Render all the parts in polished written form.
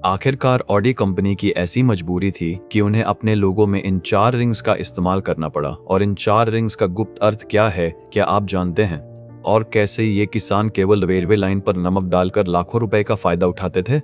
आखिरकार Audi company की ऐसी मजबूरी थी कि उन्हें अपने लोगों में इन 4 रिंग्स का इस्तेमाल करना पड़ा। और इन 4 रिंग्स का गुप्त अर्थ क्या है, क्या आप जानते हैं? और कैसे ये किसान केवल रेलवे लाइन पर नमक डालकर लाखों रुपए का फायदा उठाते थे?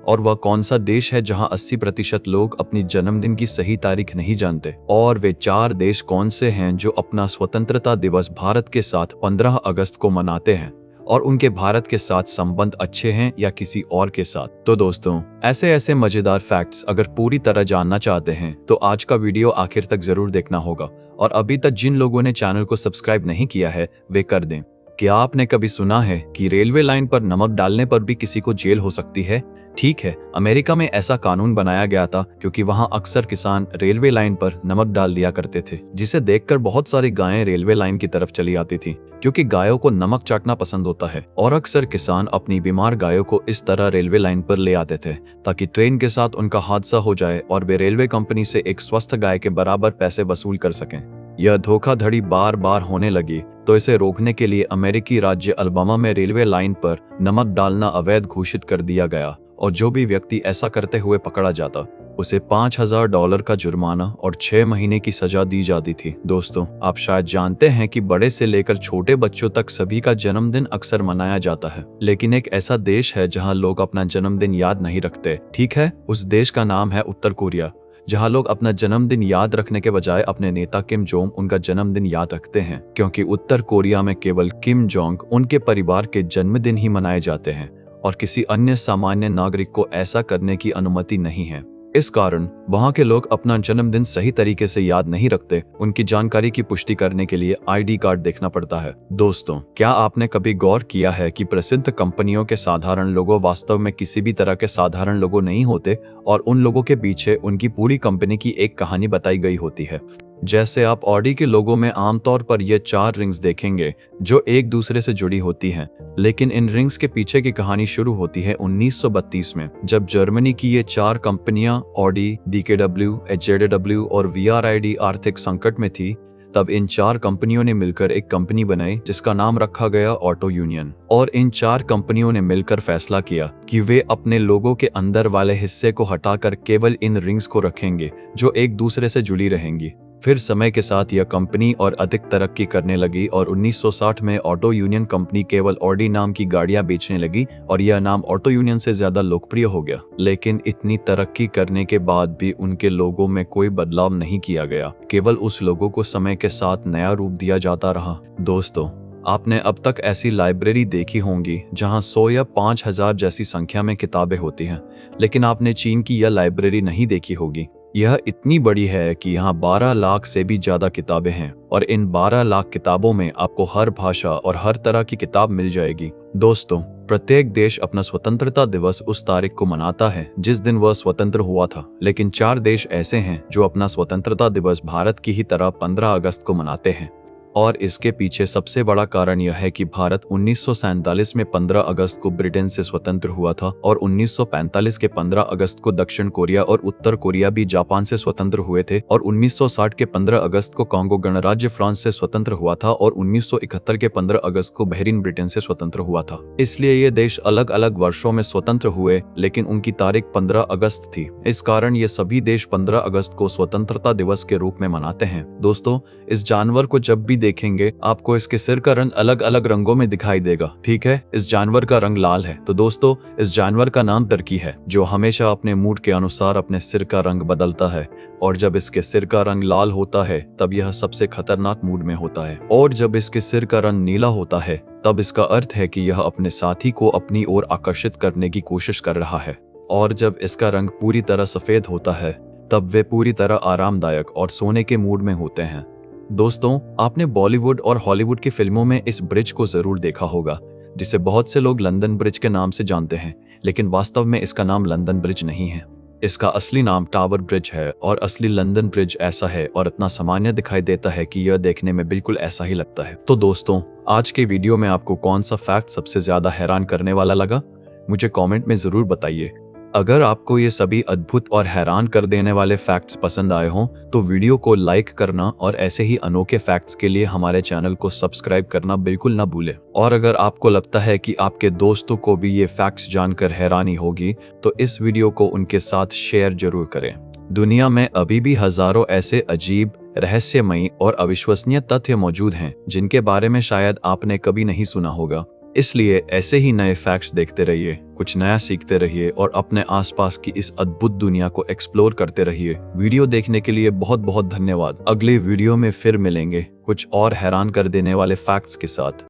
और वह कौन सा देश है जहां 80% लोग अपनी जन्मदिन की सही तारीख नहीं जानते? और वे 4 देश कौन से हैं जो अपना स्वतंत्रता दिवस भारत के साथ 15 अगस्त को मनाते हैं? और उनके भारत के साथ संबंध अच्छे हैं या किसी और के साथ? तो दोस्तों, ऐसे ऐसे मजेदार फैक्ट्स अगर पूरी तरह जानना चाहते हैं तो आज का वीडियो आखिर तक जरूर देखना होगा। और अभी तक जिन लोगों ने चैनल को सब्सक्राइब नहीं किया है वे कर दें। क्या आपने कभी सुना है कि रेलवे लाइन पर नमक डालने पर भी किसी को जेल हो सकती है? ठीक है, अमेरिका में ऐसा कानून बनाया गया था क्योंकि वहां अक्सर किसान रेलवे लाइन पर नमक डाल दिया करते थे, जिसे देखकर बहुत सारी गायें रेलवे लाइन की तरफ चली आती थी क्योंकि गायों को नमक चाटना पसंद होता है। और अक्सर किसान अपनी बीमार गायों को इस तरह रेलवे लाइन पर ले आते थे ताकि ट्रेन के साथ उनका हादसा हो जाए और वे रेलवे कंपनी से एक स्वस्थ गाय के बराबर पैसे वसूल कर सकें। यह धोखाधड़ी बार बार होने लगी तो इसे रोकने के लिए अमेरिकी राज्य अलाबामा में रेलवे लाइन पर नमक डालना अवैध घोषित कर दिया गया और जो भी व्यक्ति ऐसा करते हुए पकड़ा जाता उसे $5000 का जुर्माना और 6 महीने की सजा दी जाती थी। दोस्तों, आप शायद जानते हैं कि बड़े से लेकर छोटे बच्चों तक सभी का जन्मदिन अक्सर मनाया जाता है, लेकिन एक ऐसा देश है जहां लोग अपना जन्मदिन याद नहीं रखते। ठीक है, उस देश का नाम है उत्तर कोरिया, जहां लोग अपना जन्मदिन याद रखने के बजाय अपने नेता किम जोंग उनका जन्मदिन याद रखते हैं, क्योंकि उत्तर कोरिया में केवल किम जोंग उनके परिवार के जन्मदिन ही मनाए जाते हैं और किसी अन्य सामान्य नागरिक को ऐसा करने की अनुमति नहीं है। इस कारण वहां के लोग अपना जन्मदिन सही तरीके से याद नहीं रखते। उनकी जानकारी की पुष्टि करने के लिए आईडी कार्ड देखना पड़ता है। दोस्तों, क्या आपने कभी गौर किया है कि प्रसिद्ध कंपनियों के साधारण लोगों वास्तव में किसी भी तरह के साधारण लोगों नहीं होते और उन लोगों के पीछे उनकी पूरी कंपनी की एक कहानी बताई गई होती है। जैसे आप ऑडी के लोगों में आमतौर पर ये 4 रिंग्स देखेंगे जो एक दूसरे से जुड़ी होती हैं, लेकिन इन रिंग्स के पीछे की कहानी शुरू होती है 1932 में, जब जर्मनी की ये 4 कंपनियां ऑडी, DKW, HZW और VRID आर्थिक संकट में थी। तब इन 4 कंपनियों ने मिलकर एक कंपनी बनाई जिसका नाम रखा गया ऑटो यूनियन। और इन 4 कंपनियों ने मिलकर फैसला किया कि वे अपने लोगों के अंदर वाले हिस्से को हटाकर केवल इन रिंग्स को रखेंगे जो एक दूसरे से जुड़ी रहेंगी। फिर समय के साथ यह कंपनी और अधिक तरक्की करने लगी और 1960 में ऑटो यूनियन कंपनी केवल ऑडी नाम की गाड़ियां बेचने लगी और यह नाम ऑटो यूनियन से ज्यादा लोकप्रिय हो गया। लेकिन इतनी तरक्की करने के बाद भी उनके लोगों में कोई बदलाव नहीं किया गया, केवल उस लोगों को समय के साथ नया रूप दिया जाता रहा। दोस्तों, आपने अब तक ऐसी लाइब्रेरी देखी होंगी जहां 100 या 5000 जैसी संख्या में किताबें होती हैं, लेकिन आपने चीन की यह लाइब्रेरी नहीं देखी होगी। यह इतनी बड़ी है कि यहाँ 12 लाख से भी ज्यादा किताबें हैं और इन 12 लाख किताबों में आपको हर भाषा और हर तरह की किताब मिल जाएगी। दोस्तों, प्रत्येक देश अपना स्वतंत्रता दिवस उस तारीख को मनाता है जिस दिन वह स्वतंत्र हुआ था, लेकिन 4 देश ऐसे हैं जो अपना स्वतंत्रता दिवस भारत की ही तरह 15 अगस्त को मनाते हैं। और इसके पीछे सबसे बड़ा कारण यह है कि भारत 1947 में 15 अगस्त को ब्रिटेन से स्वतंत्र हुआ था और 1945 के 15 अगस्त को दक्षिण कोरिया और उत्तर कोरिया भी जापान से स्वतंत्र हुए थे और 1960 के 15 अगस्त को कांगो गणराज्य फ्रांस से स्वतंत्र हुआ था और 1971 के 15 अगस्त को बहरीन ब्रिटेन से स्वतंत्र हुआ था। इसलिए ये देश अलग अलग वर्षों में स्वतंत्र हुए, लेकिन उनकी तारीख 15 अगस्त थी। इस कारण ये सभी देश 15 अगस्त को स्वतंत्रता दिवस के रूप में मनाते हैं। दोस्तों, इस जानवर को जब भी देखेंगे आपको इसके सिर का रंग अलग अलग रंगों में दिखाई देगा। ठीक है, इस जानवर का रंग लाल है। तो दोस्तों, इस जानवर का नाम टर्की है, जो हमेशा अपने मूड के अनुसार अपने सिर का रंग बदलता है। और जब इसके सिर का रंग लाल होता है तब यह सबसे खतरनाक मूड में होता है, और जब इसके सिर का रंग नीला होता है तब इसका अर्थ है कि यह अपने साथी को अपनी ओर आकर्षित करने की कोशिश कर रहा है। और जब इसका रंग पूरी तरह सफेद होता है तब वे पूरी तरह आरामदायक और सोने के मूड में होते हैं। दोस्तों, आपने बॉलीवुड और हॉलीवुड की फिल्मों में इस ब्रिज को जरूर देखा होगा, जिसे बहुत से लोग लंदन ब्रिज के नाम से जानते हैं, लेकिन वास्तव में इसका नाम लंदन ब्रिज नहीं है। इसका असली नाम टावर ब्रिज है और असली लंदन ब्रिज ऐसा है और इतना सामान्य दिखाई देता है कि यह देखने में बिल्कुल ऐसा ही लगता है। तो दोस्तों, आज के वीडियो में आपको कौन सा फैक्ट सबसे ज्यादा हैरान करने वाला लगा? मुझे कमेंट में जरूर बताइए। अगर आपको ये सभी अद्भुत और हैरान कर देने वाले फैक्ट्स पसंद आए हों तो वीडियो को लाइक करना और ऐसे ही अनोखे फैक्ट्स के लिए हमारे चैनल को सब्सक्राइब करना बिल्कुल ना भूलें। और अगर आपको लगता है कि आपके दोस्तों को भी ये फैक्ट्स जानकर हैरानी होगी तो इस वीडियो को उनके साथ शेयर जरूर करें। दुनिया में अभी भी हजारों ऐसे अजीब, रहस्यमयी और अविश्वसनीय तथ्य मौजूद हैं जिनके बारे में शायद आपने कभी नहीं सुना होगा। इसलिए ऐसे ही नए फैक्ट्स देखते रहिए, कुछ नया सीखते रहिए और अपने आसपास की इस अद्भुत दुनिया को एक्सप्लोर करते रहिए। वीडियो देखने के लिए बहुत बहुत धन्यवाद। अगले वीडियो में फिर मिलेंगे कुछ और हैरान कर देने वाले फैक्ट्स के साथ।